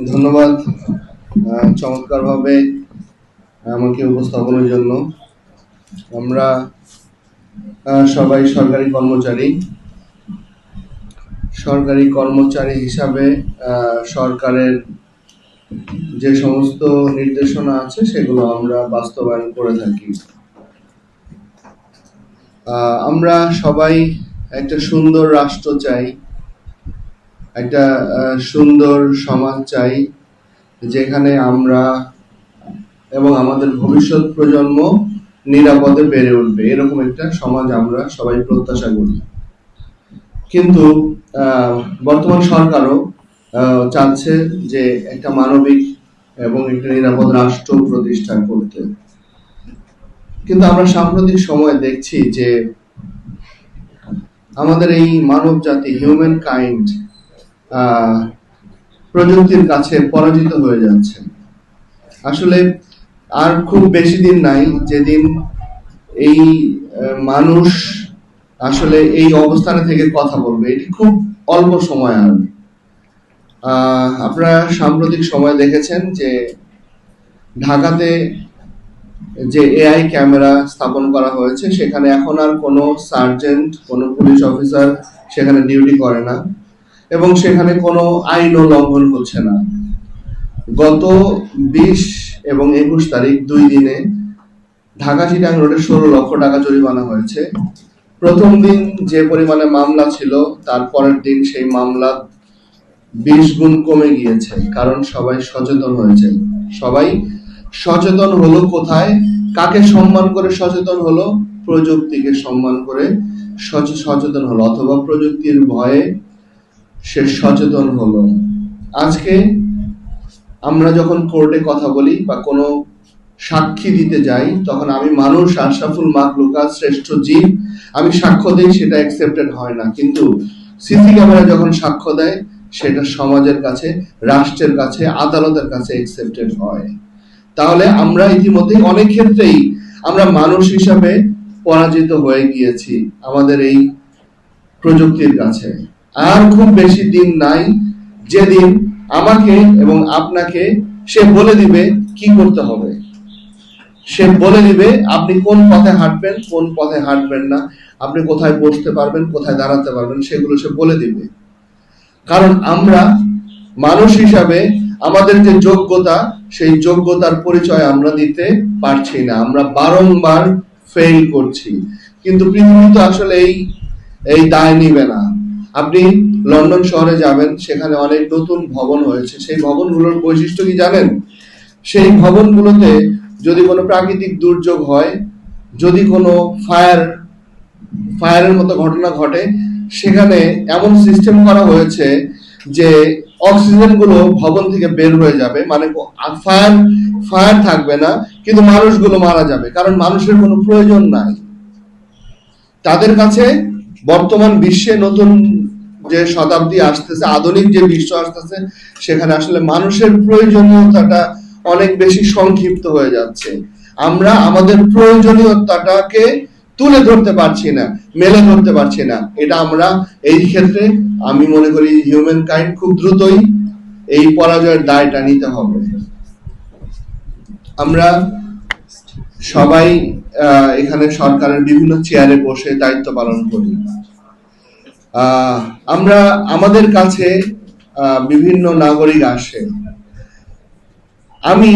ধন্যবাদ চমৎকারভাবে আমাকে উপস্থাপনের জন্য। আমরা সবাই সরকারি কর্মচারী হিসাবে সরকারের যে সমস্ত নির্দেশনা আছে সেগুলো আমরা বাস্তবায়ন করে থাকি। আমরা সবাই একটা সুন্দর রাষ্ট্র চাই, একটা সুন্দর সমাজ চাই, যেখানে আমরা এবং আমাদের ভবিষ্যৎ প্রজন্ম নিরাপদে বেড়ে উঠবে, এরকম একটা সমাজ আমরা সবাই প্রত্যাশা করি। কিন্তু বর্তমান সরকারও চাচ্ছে যে একটা মানবিক এবং একটা নিরাপদ রাষ্ট্র প্রতিষ্ঠা করতে। কিন্তু আমরা সাম্প্রতিক সময়ে দেখছি যে আমাদের এই মানব জাতি, হিউম্যান কাইন্ড, প্রযুক্তির কাছে পরাজিত হয়ে যাচ্ছে। আসলে আর খুব বেশি দিন নাই যেদিন এই মানুষ আসলে এই অবস্থানে থেকে কথা বলবে। এটি খুব অল্প সময়। আর আপনারা সাম্প্রতিক সময় দেখেছেন যে ঢাকাতে যে এআই ক্যামেরা স্থাপন করা হয়েছে, সেখানে এখন আর কোনো সার্জেন্ট, কোনো পুলিশ অফিসার সেখানে ডিউটি করে না এবং সেখানে কোনো আইনও লঙ্ঘন হচ্ছে না। গত 20 এবং 21 তারিখ 2 দিনে ঢাকা চিটাং রোডে 16 লক্ষ টাকা জরিমানা হয়েছে। প্রথম দিন যে পরিমাণে মামলা ছিল, তার পরের দিন সেই মামলা 20 গুণ কমে গিয়েছে, কারণ সবাই সচেতন হয়েছে। সবাই সচেতন হলো কোথায়? কাকে সম্মান করে সচেতন হলো? প্রযুক্তিকে সম্মান করে সচেতন হলো, অথবা প্রযুক্তির ভয়ে সে সচেতন হলো। আজকে আমরা যখন কোর্টে কথা বলি বা কোনো সাক্ষী দিতে যাই, তখন আমি মানুষ, আশরাফুল মাখলুকাত, শ্রেষ্ঠ জীব, আমি সাক্ষ্য দিই, সেটা অ্যাকসেপ্টেড হয় না। কিন্তু সিসি ক্যামেরা যখন সাক্ষ্য দেয়, সেটা সমাজের কাছে, রাষ্ট্রের কাছে, আদালতের কাছে অ্যাকসেপ্টেড হয়। তাহলে আমরা ইতিমধ্যেই অনেক ক্ষেত্রেই আমরা মানুষ হিসাবে পরাজিত হয়ে গিয়েছি আমাদের এই প্রযুক্তির কাছে। আর খুব বেশি দিন নাই যেদিন আমাকে এবং আপনাকে সে বলে দিবে কি করতে হবে। সে বলে দিবে আপনি কোন পথে হাঁটবেন, কোন পথে হাঁটবেন না, আপনি কোথায় বসতে পারবেন, কোথায় দাঁড়াতে পারবেন, সেগুলো সে বলে দিবে। কারণ আমরা মানুষ হিসাবে আমাদের যে যোগ্যতা, সেই যোগ্যতার পরিচয় আমরা দিতে পারছি না। আমরা বারংবার ফেল করছি। কিন্তু পৃথিবী তো আসলে এই দায় নিবে না। আপনি লন্ডন শহরে যাবেন, সেখানে অনেক নতুন ভবন হয়েছে। সেই ভবনগুলোর বৈশিষ্ট্য কি জানেন? সেই ভবনগুলোতে যদি কোনো প্রাকৃতিক দুর্যোগ হয়, যদি কোনো ফায়ারের মতো ঘটনা ঘটে, সেখানে এমন সিস্টেম করা হয়েছে যে অক্সিজেন গুলো ভবন থেকে বের হয়ে যাবে, মানে ফায়ার থাকবে না, কিন্তু মানুষগুলো মারা যাবে, কারণ মানুষের কোনো প্রয়োজন নাই। তাদের কাছে বর্তমান বিশ্বে নতুন যে শতাব্দী আসতেছে, আধুনিক যে বিশ্ব আসতেছে, সেখানে আসলে মানুষের প্রয়োজনীয়তাটা অনেক বেশি সংক্ষিপ্ত হয়ে যাচ্ছে। আমরা আমাদের প্রয়োজনীয়তাটাকে তুলে ধরতে পারছি না, মেলে ধরতে পারছি না। এটা আমরা এই ক্ষেত্রে আমি মনে করি হিউম্যান কাইন্ড খুব দ্রুতই এই পরাজয়ের দায়টা নিতে হবে। আমরা সবাই এখানে সরকারের বিভিন্ন চেয়ারে বসে দায়িত্ব পালন করি। আমরা আমাদের কাছে বিভিন্ন নাগরিক আসে। আমি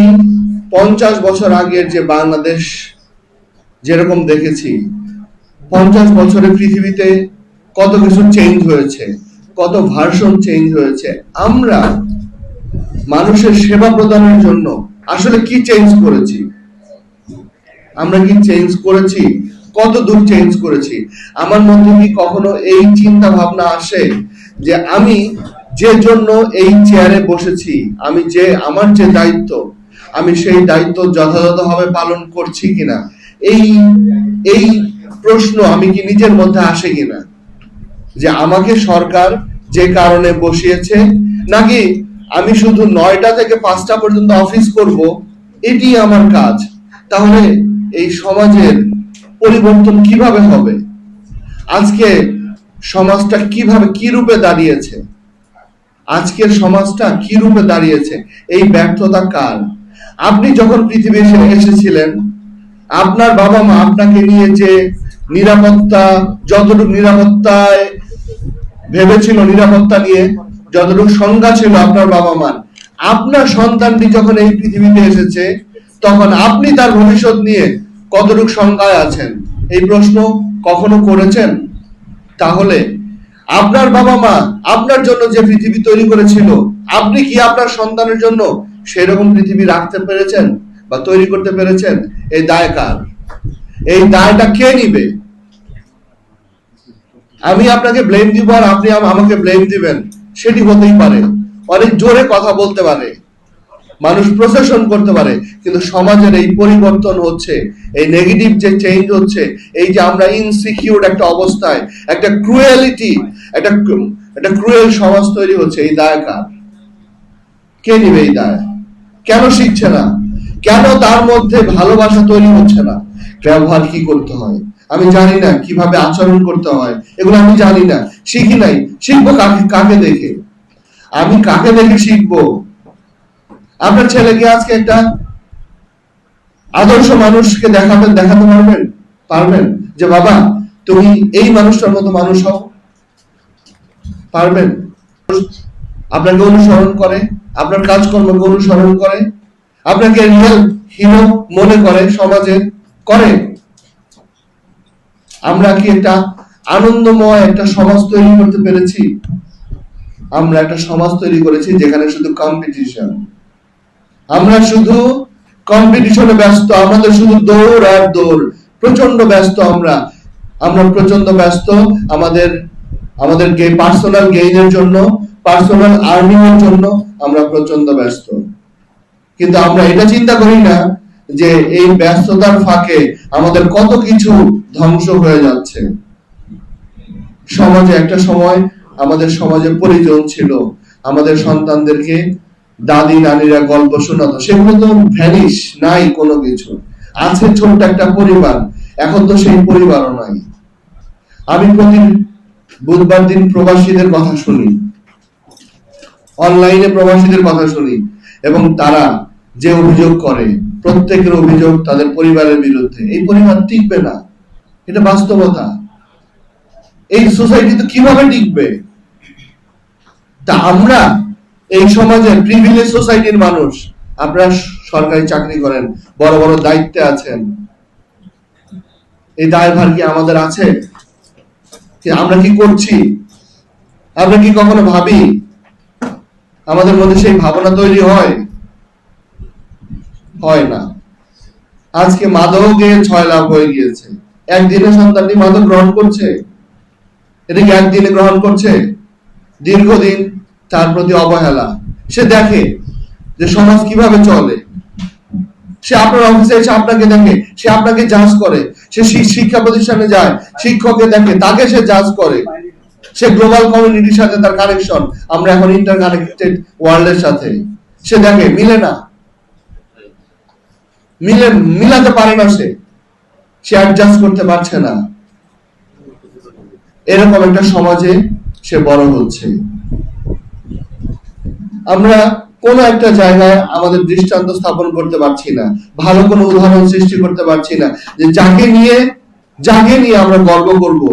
50 বছর আগের যে বাংলাদেশ যেরকম দেখেছি, 50 বছরে পৃথিবীতে কত কিছু চেঞ্জ হয়েছে, কত ভার্সন চেঞ্জ হয়েছে। আমরা মানুষের সেবা প্রদানের জন্য আসলে কি চেঞ্জ করেছি? আমরা কি চেঞ্জ করেছি? কত দূর চেঞ্জ করেছি? আমার মধ্যে কি কখনো এই চিন্তা ভাবনা আসে যে আমি যে জন্য এই চেয়ারে বসেছি, আমার যে দায়িত্ব, আমি সেই দায়িত্ব যথাযথভাবে পালন করছি কিনা? এই প্রশ্ন আমি কি নিজের মধ্যে আসে কিনা, যে আমাকে সরকার যে কারণে বসিয়েছে, নাকি আমি শুধু 9টা থেকে 5টা পর্যন্ত অফিস করব, এটি আমার কাজ? তাহলে এই সমাজের পরিবর্তন কিভাবে হবে? আজকে সমাজটা কি রূপে দাঁড়িয়েছে? আজকের সমাজটা কি রূপে দাঁড়িয়েছে, এই ব্যর্থতা কার? আপনি যখন পৃথিবী এসেছিলেন, আপনার বাবা মা আপনাকে নিয়ে যে নিরাপত্তা, যতটুকু নিরাপত্তায় ভেবেছিল, নিরাপত্তা নিয়ে যতটুকু সংজ্ঞা ছিল আপনার বাবা মার, আপনার সন্তানটি যখন এই পৃথিবীতে এসেছে তখন আপনি তার ভবিষ্যৎ নিয়ে কতটুকু সংজ্ঞায় আছেন, এই প্রশ্ন কখনো করেছেন? তাহলে আপনার বাবা মা আপনার জন্য যে পৃথিবী তৈরি করেছিল, আপনি কি আপনার সন্তানের জন্য সেরকম পৃথিবী রাখতে পেরেছেন বা তৈরি করতে পেরেছেন? এই দায় কার? এই দায়টা কে নিবে? আমি আপনাকে ব্লেম দিব আর আপনি আমাকে ব্লেম দিবেন, সেটি হতেই পারে। অনেক জোরে কথা বলতে পারে, মানুষ প্রসেশন করতে পারে, কিন্তু সমাজের এই পরিবর্তন হচ্ছে, এই নেগেটিভ যে চেঞ্জ হচ্ছে, এই যে আমরা ইনসিকিউর একটা অবস্থায়, একটা ক্রুয়েলিটি, একটা ক্রুয়েল সমাজ তৈরি হচ্ছে, এই দায় কার? কে নিবে এই দায়? কেন শিখছে না? কেন তার মধ্যে ভালোবাসা তৈরি হচ্ছে না? ব্যবহার কি করতে হয় আমি জানি না, কিভাবে আচরণ করতে হয় এগুলো আমি জানি না, শিখি নাই। শিখবো কাকে দেখে? আমি কাকে দেখে শিখবো? আপনার ছেলেকে আজকে একটা আদর্শ মানুষকে দেখাতে পারবেন যে বাবা তুমি এই মানুষটার মতো মানুষ হও? পারবেন? আপনাকে অনুসরণ করে, আপনার কাজকর্মকে অনুসরণ করে, আপনাকে রিয়েল হিরো মনে করে, সমাজে করে। আমরা কি একটা আনন্দময় একটা সমাজ তৈরি করতে পেরেছি? আমরা একটা সমাজ তৈরি করেছি যেখানে শুধু কম্পিটিশন, আমরা শুধু কম্পিটিশনে ব্যস্ত, আমাদের শুধু দৌড় আর দৌড়, প্রচন্ড ব্যস্ত। আমরা প্রচন্ড ব্যস্ত আমাদের পার্সোনাল গেইনের জন্য, পার্সোনাল আর্নিং এর জন্য আমরা প্রচন্ড ব্যস্ত। কিন্তু আমরা এটা চিন্তা করি না যে এই ব্যস্ততার ফাঁকে আমাদের কত কিছু ধ্বংস হয়ে যাচ্ছে। সমাজে একটা সময় আমাদের সমাজে পরিজন ছিল, আমাদের সন্তানদেরকে দাদি নানিরা গল্প শোনাতো, সেগুলো তো ভ্যানিশ, নাই কোনো কিছু। আছে ছোট্ট একটা পরিবার, এখন তো সেই পরিবারও নাই। আমি প্রতি বুধবার দিন প্রবাসীদের কথা শুনি, অনলাইনে প্রবাসীদের কথা শুনি, এবং তারা যে অভিযোগ করে, প্রত্যেকের অভিযোগ তাদের পরিবারের বিরুদ্ধে। এই পরিবার টিকবে না, এটা বাস্তবতা। এই সোসাইটি তো কিভাবে টিকবে? তা আমরা এই সমাজের প্রিভিলেজ সোসাইটির মানুষ, আপনারা সরকারি চাকরি করেন, বড় বড় দায়িত্বে আছেন, এই দায়ভার কি আমাদের আছে? আমরা কি করছি? আমরা কি কখনো ভাবি? আমাদের মধ্যে সেই ভাবনা তৈরি হয় না। আজকে মাদকে 6 লাখ হয়ে গিয়েছে, একদিনে সন্তানটি মাদক গ্রহণ করছে, এটা কি একদিনে গ্রহণ করছে? দীর্ঘদিন তার প্রতি অবহেলা। সে দেখে যে সমাজ কিভাবে চলে, সে আপনার অফিসে এসে আপনাকে দেখে, সে আপনাকে জাজ করে, সে শিক্ষা প্রতিষ্ঠানে যায়, শিক্ষককে দেখে, তাকে সে জাজ করে। সে গ্লোবাল কমিউনিটির সাথে তার কানেকশন, আমরা এখন ইন্টারকানেক্টেড ওয়ার্ল্ডের সাথে, সে দেখে মিলে না, মিলাতে পারে না, সে অ্যাডজাস্ট করতে পারছে না। এরকম একটা সমাজে সে বড় হচ্ছে। আমরা কোন একটা জায়গায় আমাদের দৃষ্টান্ত স্থাপন করতে পারছি না, ভালো কোনো উদাহরণ সৃষ্টি করতে পারছি না যে যাকে নিয়ে আমরা গর্ব করব।